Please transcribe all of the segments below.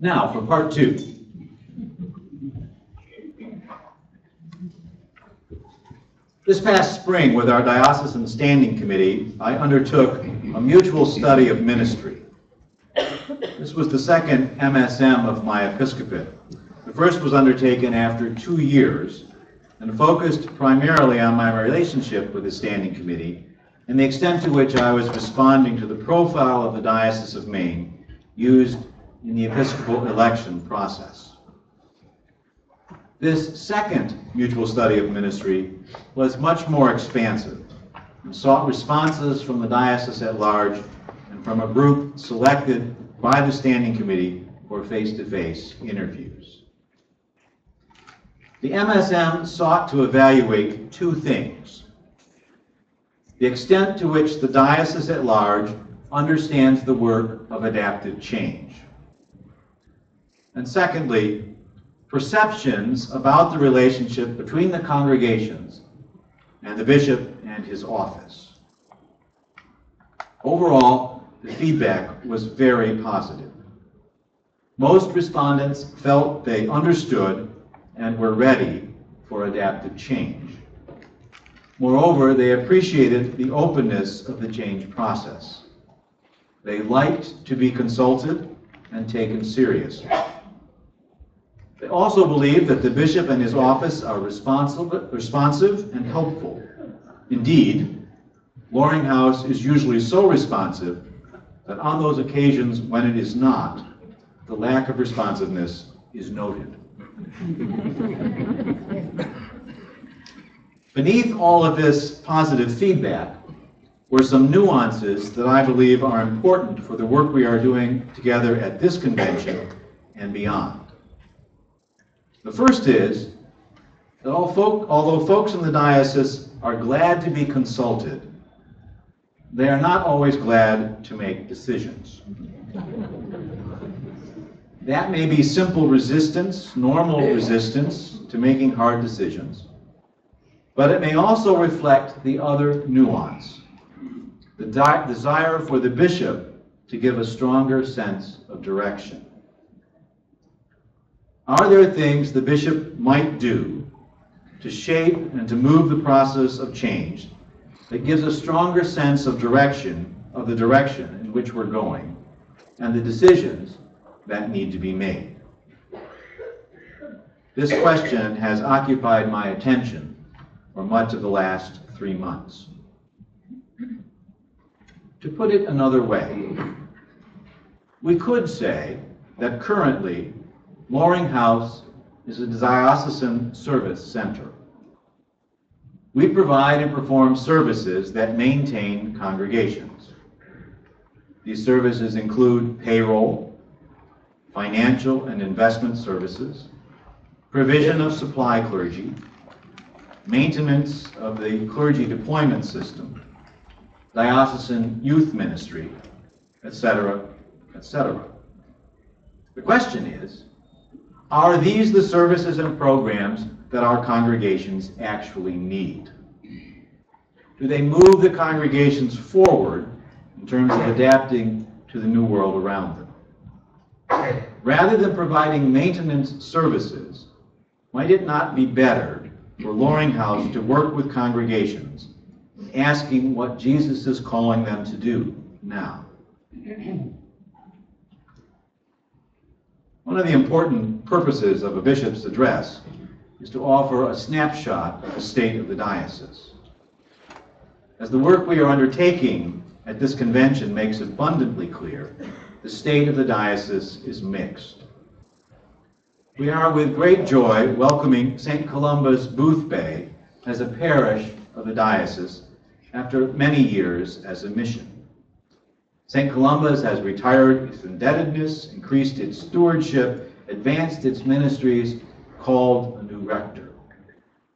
Now for part two. This past spring, with our Diocesan Standing Committee, I undertook a mutual study of ministry. This was the second MSM of my episcopate. The first was undertaken after 2 years and focused primarily on my relationship with the Standing Committee and the extent to which I was responding to the profile of the Diocese of Maine used in the Episcopal election process. This second mutual study of ministry was much more expansive and sought responses from the diocese at large and from a group selected by the Standing Committee for face-to-face interviews. The MSM sought to evaluate two things: the extent to which the diocese at large understands the work of adaptive change, and secondly, perceptions about the relationship between the congregations and the bishop and his office. Overall, the feedback was very positive. Most respondents felt they understood and were ready for adaptive change. Moreover, they appreciated the openness of the change process. They liked to be consulted and taken seriously. They also believe that the bishop and his office are responsive and helpful. Indeed, Loring House is usually so responsive that on those occasions when it is not, the lack of responsiveness is noted. Beneath all of this positive feedback were some nuances that I believe are important for the work we are doing together at this convention and beyond. The first is that although folks in the diocese are glad to be consulted, they are not always glad to make decisions. That may be simple resistance, normal resistance to making hard decisions, but it may also reflect the other nuance, the desire for the bishop to give a stronger sense of direction. Are there things the bishop might do to shape and to move the process of change that gives a stronger sense of the direction in which we're going and the decisions that need to be made? This question has occupied my attention for much of the last 3 months. To put it another way, we could say that currently Loring House is a diocesan service center. We provide and perform services that maintain congregations. These services include payroll, financial and investment services, provision of supply clergy, maintenance of the clergy deployment system, diocesan youth ministry, etc., etc. The question is, are these the services and programs that our congregations actually need? Do they move the congregations forward in terms of adapting to the new world around them? Rather than providing maintenance services, might it not be better for Loring House to work with congregations in asking what Jesus is calling them to do now? One of the important purposes of a bishop's address is to offer a snapshot of the state of the diocese. As the work we are undertaking at this convention makes abundantly clear, the state of the diocese is mixed. We are with great joy welcoming St. Columba's Booth Bay as a parish of the diocese after many years as a mission. St. Columba's has retired its indebtedness, increased its stewardship, advanced its ministries, called a new rector.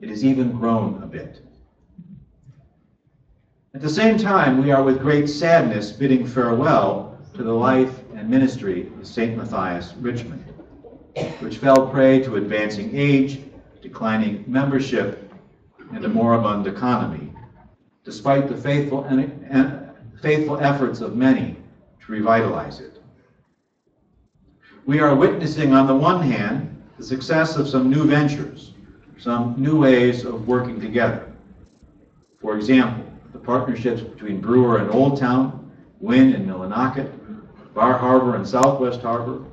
It has even grown a bit. At the same time, we are with great sadness bidding farewell to the life and ministry of St. Matthias Richmond, which fell prey to advancing age, declining membership, and a moribund economy, despite the faithful efforts of many to revitalize it. We are witnessing, on the one hand, the success of some new ventures, some new ways of working together. For example, the partnerships between Brewer and Old Town, Wynn and Millinocket, Bar Harbor and Southwest Harbor,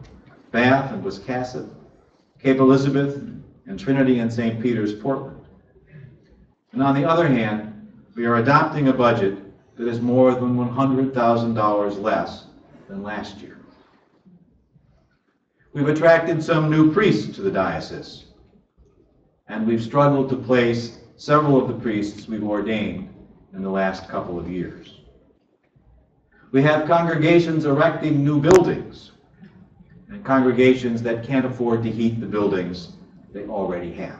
Bath and Wiscasset, Cape Elizabeth, and Trinity and St. Peter's, Portland. And on the other hand, we are adopting a budget that is more than $100,000 less than last year. We've attracted some new priests to the diocese, and we've struggled to place several of the priests we've ordained in the last couple of years. We have congregations erecting new buildings, and congregations that can't afford to heat the buildings they already have.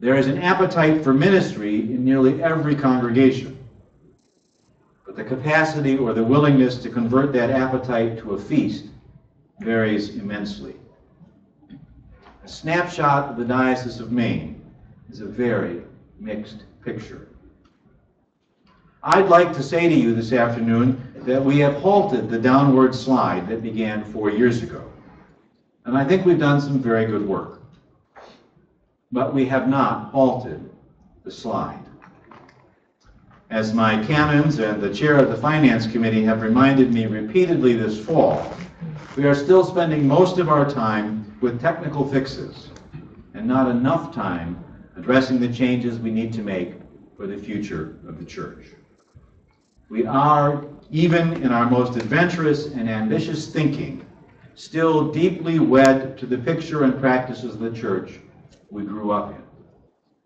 There is an appetite for ministry in nearly every congregation, but the capacity or the willingness to convert that appetite to a feast varies immensely. A snapshot of the Diocese of Maine is a very mixed picture. I'd like to say to you this afternoon that we have halted the downward slide that began 4 years ago. And I think we've done some very good work. But we have not halted the slide. As my canons and the chair of the Finance Committee have reminded me repeatedly this fall, we are still spending most of our time with technical fixes and not enough time addressing the changes we need to make for the future of the Church. We are, even in our most adventurous and ambitious thinking, still deeply wed to the picture and practices of the Church we grew up in,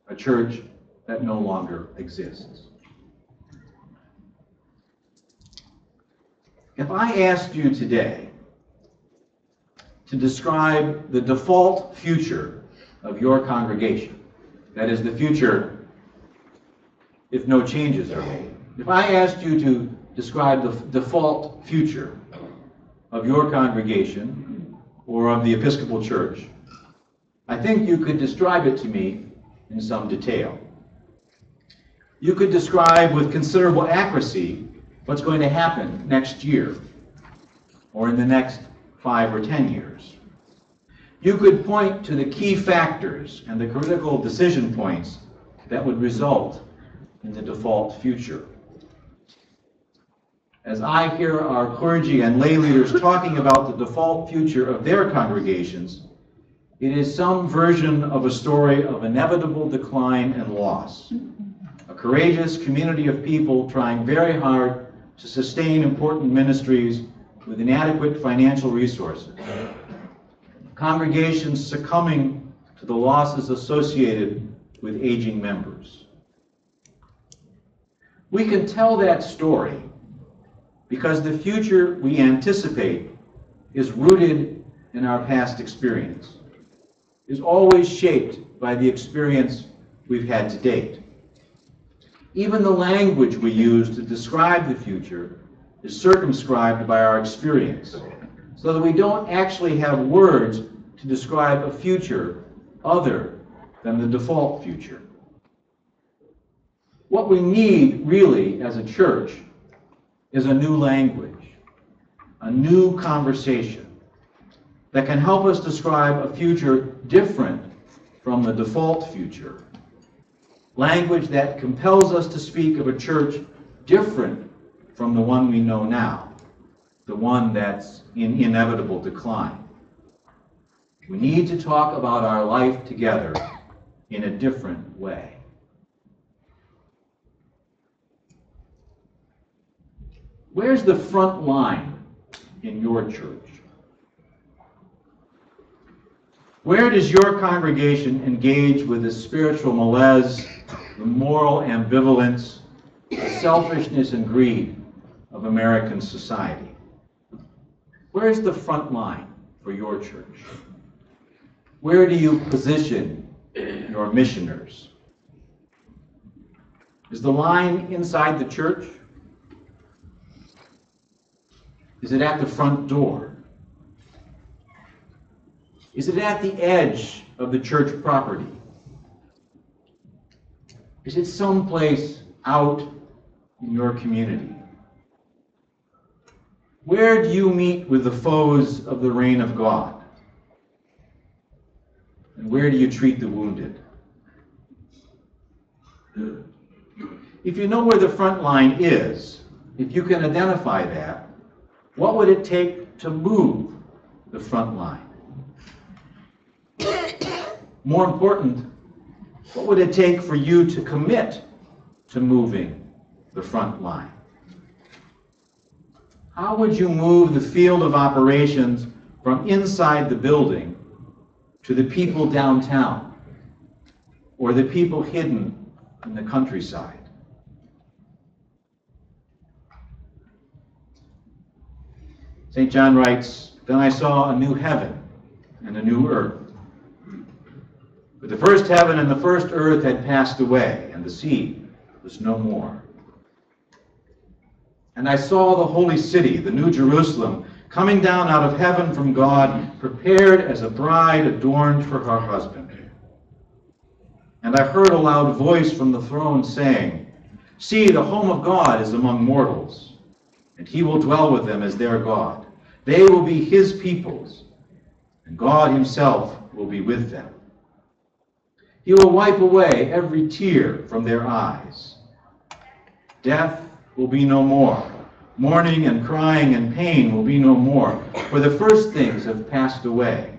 a Church that no longer exists. If I asked you today to describe the default future of your congregation, that is, the future if no changes are made, if I asked you to describe the default future of your congregation or of the Episcopal Church, I think you could describe it to me in some detail. You could describe with considerable accuracy what's going to happen next year or in the next 5 or 10 years. You could point to the key factors and the critical decision points that would result in the default future. As I hear our clergy and lay leaders talking about the default future of their congregations, it is some version of a story of inevitable decline and loss. A courageous community of people trying very hard to sustain important ministries with inadequate financial resources. Congregations succumbing to the losses associated with aging members. We can tell that story because the future we anticipate is rooted in our past experience, is always shaped by the experience we've had to date. Even the language we use to describe the future is circumscribed by our experience, so that we don't actually have words to describe a future other than the default future. What we need, really, as a church, is a new language, a new conversation that can help us describe a future different from the default future. Language that compels us to speak of a church different from the one we know now, the one that's in inevitable decline. We need to talk about our life together in a different way. Where's the front line in your church? Where does your congregation engage with the spiritual malaise, the moral ambivalence, the selfishness and greed of American society? Where's the front line for your church? Where do you position your missioners? Is the line inside the church? Is it at the front door? Is it at the edge of the church property? Is it someplace out in your community? Where do you meet with the foes of the reign of God? And where do you treat the wounded? If you know where the front line is, if you can identify that, what would it take to move the front line? More important, what would it take for you to commit to moving the front line? How would you move the field of operations from inside the building to the people downtown or the people hidden in the countryside? St. John writes, "Then I saw a new heaven and a new earth. For the first heaven and the first earth had passed away, and the sea was no more. And I saw the holy city, the new Jerusalem, coming down out of heaven from God, prepared as a bride adorned for her husband. And I heard a loud voice from the throne saying, 'See, the home of God is among mortals, and he will dwell with them as their God. They will be his peoples, and God himself will be with them. He will wipe away every tear from their eyes. Death will be no more. Mourning and crying and pain will be no more, for the first things have passed away.'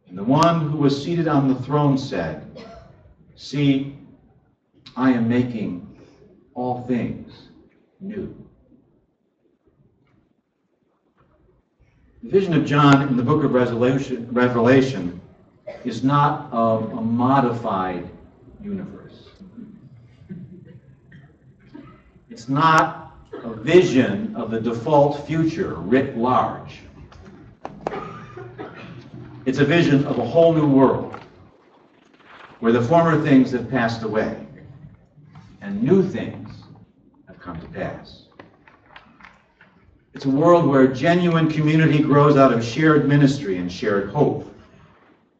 And the one who was seated on the throne said, 'See, I am making all things new.'" The vision of John in the book of Revelation is not of a modified universe. It's not a vision of the default future writ large. It's a vision of a whole new world where the former things have passed away and new things have come to pass. It's a world where genuine community grows out of shared ministry and shared hope,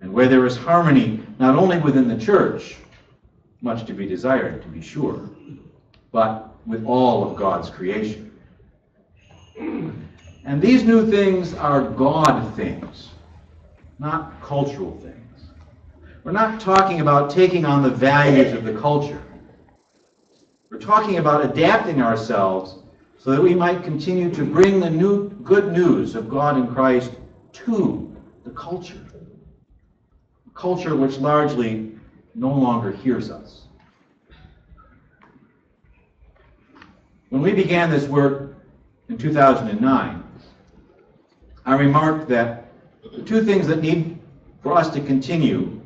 and where there is harmony not only within the church, much to be desired, to be sure, but with all of God's creation. And these new things are God things, not cultural things. We're not talking about taking on the values of the culture. We're talking about adapting ourselves so that we might continue to bring the new good news of God in Christ to the culture. A culture which largely no longer hears us. When we began this work in 2009, I remarked that the two things that need for us to continue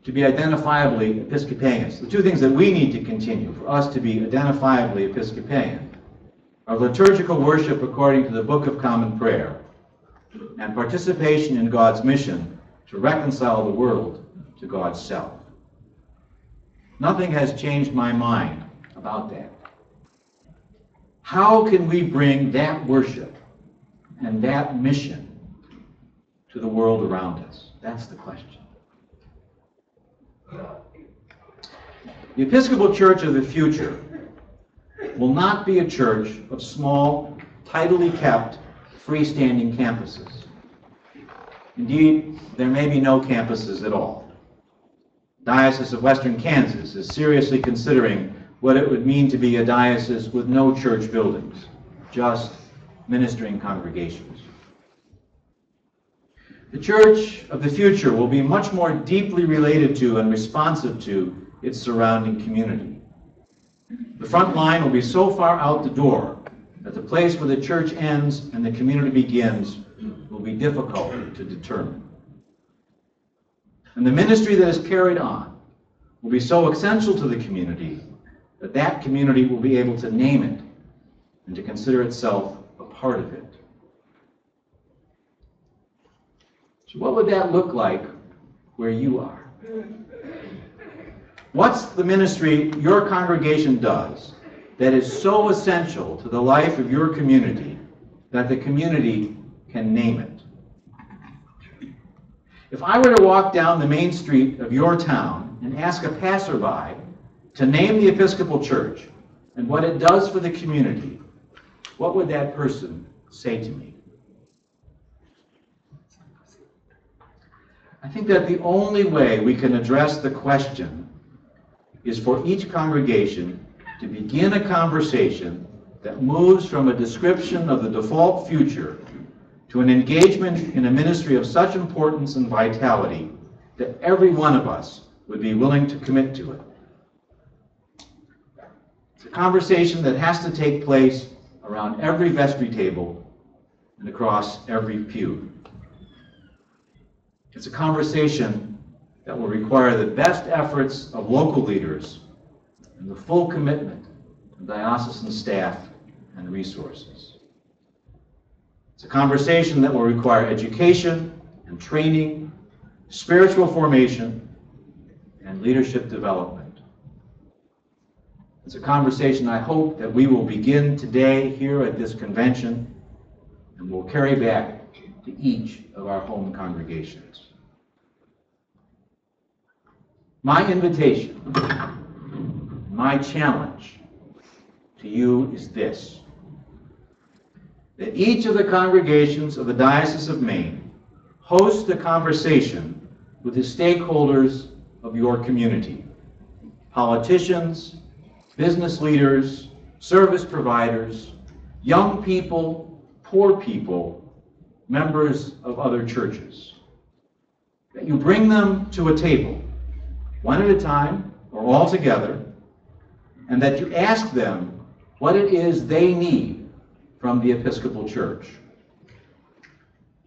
to be identifiably Episcopalians, the two things that we need to continue for us to be identifiably Episcopalian, are liturgical worship according to the Book of Common Prayer and participation in God's mission to reconcile the world to God's self. Nothing has changed my mind about that. How can we bring that worship and that mission to the world around us? That's the question. The Episcopal Church of the future will not be a church of small, tidily kept, freestanding campuses. Indeed, there may be no campuses at all. Diocese of Western Kansas is seriously considering what it would mean to be a diocese with no church buildings, just ministering congregations. The church of the future will be much more deeply related to and responsive to its surrounding community. The front line will be so far out the door that the place where the church ends and the community begins will be difficult to determine. And the ministry that is carried on will be so essential to the community that that community will be able to name it and to consider itself a part of it. So what would that look like where you are? What's the ministry your congregation does that is so essential to the life of your community that the community can name it? If I were to walk down the main street of your town and ask a passerby to name the Episcopal Church and what it does for the community, what would that person say to me? I think that the only way we can address the question is for each congregation to begin a conversation that moves from a description of the default future to an engagement in a ministry of such importance and vitality that every one of us would be willing to commit to it. It's a conversation that has to take place around every vestry table and across every pew. It's a conversation that will require the best efforts of local leaders and the full commitment of diocesan staff and resources. It's a conversation that will require education and training, spiritual formation, and leadership development. It's a conversation I hope that we will begin today here at this convention and will carry back to each of our home congregations. My invitation, my challenge to you is this: that each of the congregations of the Diocese of Maine host a conversation with the stakeholders of your community: politicians, business leaders, service providers, young people, poor people, members of other churches. That you bring them to a table, one at a time or all together, and that you ask them what it is they need from the Episcopal Church.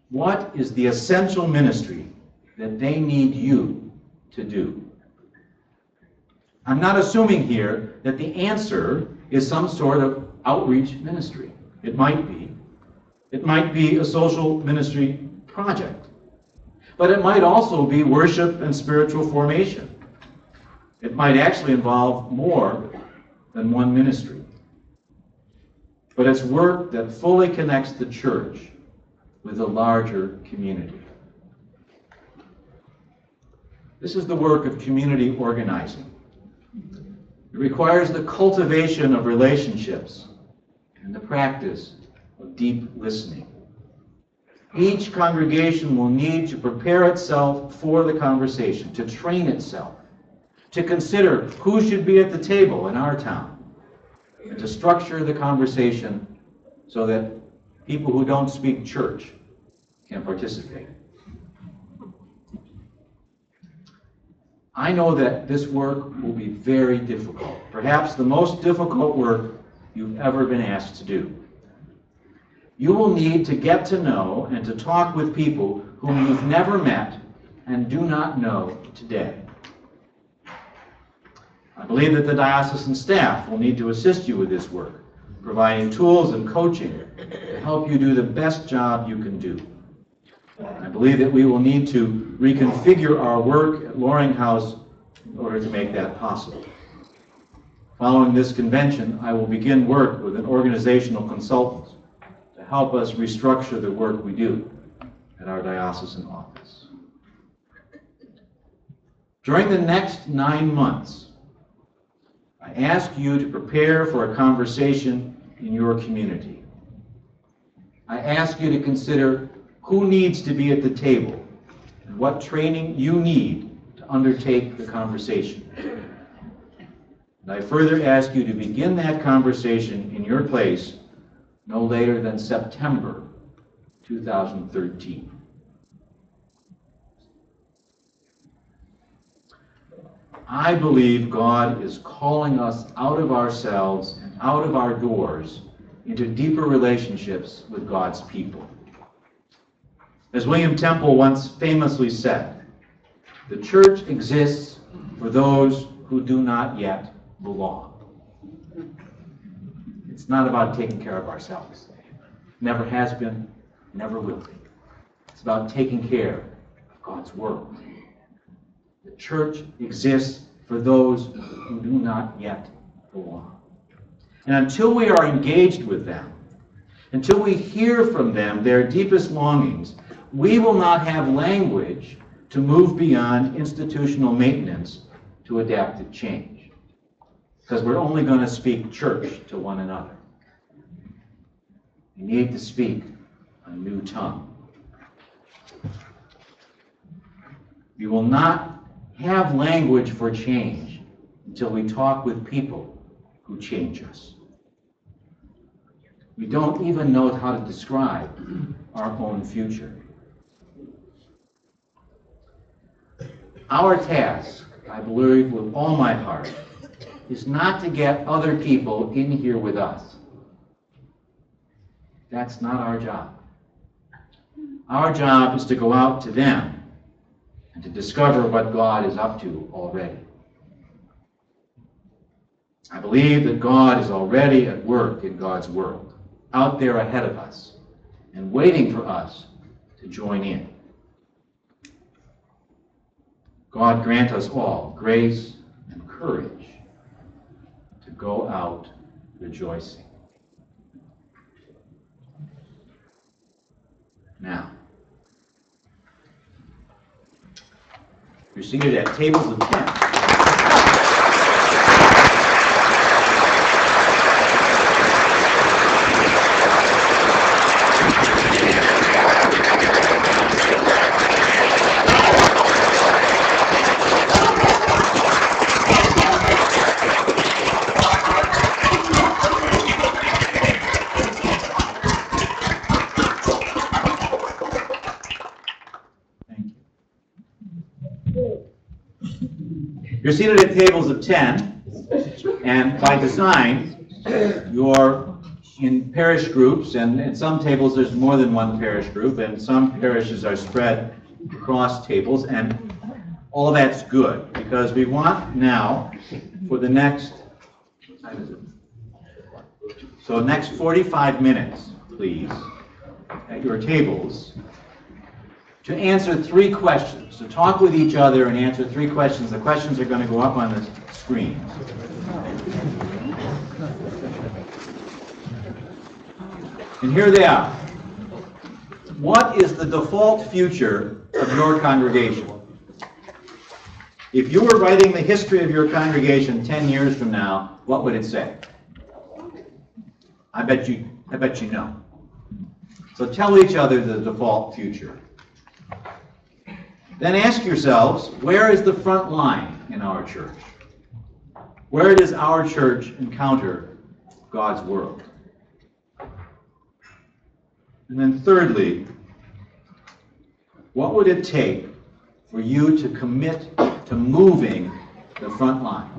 What is the essential ministry that they need you to do? I'm not assuming here that the answer is some sort of outreach ministry. It might be. It might be a social ministry project. But it might also be worship and spiritual formation. It might actually involve more than one ministry. But it's work that fully connects the church with a larger community. This is the work of community organizing. It requires the cultivation of relationships and the practice of deep listening. Each congregation will need to prepare itself for the conversation, to train itself, to consider who should be at the table in our town, and to structure the conversation so that people who don't speak church can participate. I know that this work will be very difficult, perhaps the most difficult work you've ever been asked to do. You will need to get to know and to talk with people whom you've never met and do not know today. I believe that the diocesan staff will need to assist you with this work, providing tools and coaching to help you do the best job you can do. I believe that we will need to reconfigure our work at Loring House in order to make that possible. Following this convention, I will begin work with an organizational consultant to help us restructure the work we do at our diocesan office. During the next 9 months, I ask you to prepare for a conversation in your community. I ask you to consider who needs to be at the table and what training you need to undertake the conversation. And I further ask you to begin that conversation in your place no later than September 2013. I believe God is calling us out of ourselves and out of our doors into deeper relationships with God's people. As William Temple once famously said, the church exists for those who do not yet belong. It's not about taking care of ourselves. Never has been, never will be. It's about taking care of God's world. The church exists for those who do not yet belong. And until we are engaged with them, until we hear from them their deepest longings, we will not have language to move beyond institutional maintenance to adaptive change. Because we're only going to speak church to one another. We need to speak a new tongue. We will not have language for change until we talk with people who change us. We don't even know how to describe our own future. Our task, I believe with all my heart, is not to get other people in here with us. That's not our job. Our job is to go out to them and to discover what God is up to already. I believe that God is already at work in God's world, out there ahead of us, and waiting for us to join in. God grant us all grace and courage to go out rejoicing. Now, you're seated at tables of 10. You're seated at tables of 10, and by design, you're in parish groups, and in some tables there's more than one parish group, and some parishes are spread across tables, and all that's good, because we want now, for the next, what time is it? So next 45 minutes, please, at your tables, to answer 3 questions, to talk with each other and answer 3 questions. The questions are going to go up on the screen. And here they are. What is the default future of your congregation? If you were writing the history of your congregation 10 years from now, what would it say? I bet you know. So tell each other the default future. Then ask yourselves, where is the front line in our church? Where does our church encounter God's world? And then thirdly, what would it take for you to commit to moving the front line?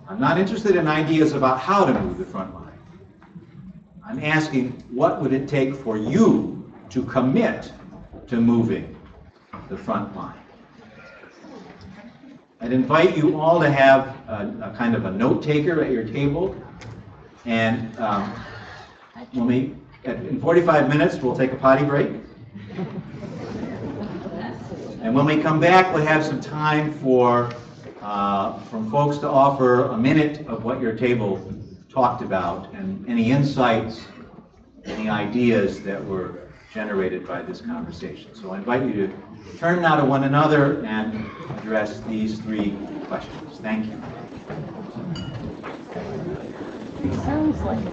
I'm not interested in ideas about how to move the front line. I'm asking, what would it take for you to commit to moving the front line? I'd invite you all to have a kind of a note taker at your table, and in 45 minutes we'll take a potty break, and when we come back we'll have some time for from folks to offer a minute of what your table talked about and any insights, any ideas that were generated by this conversation. So I invite you to turn now to one another and address these 3 questions. Thank you. It sounds like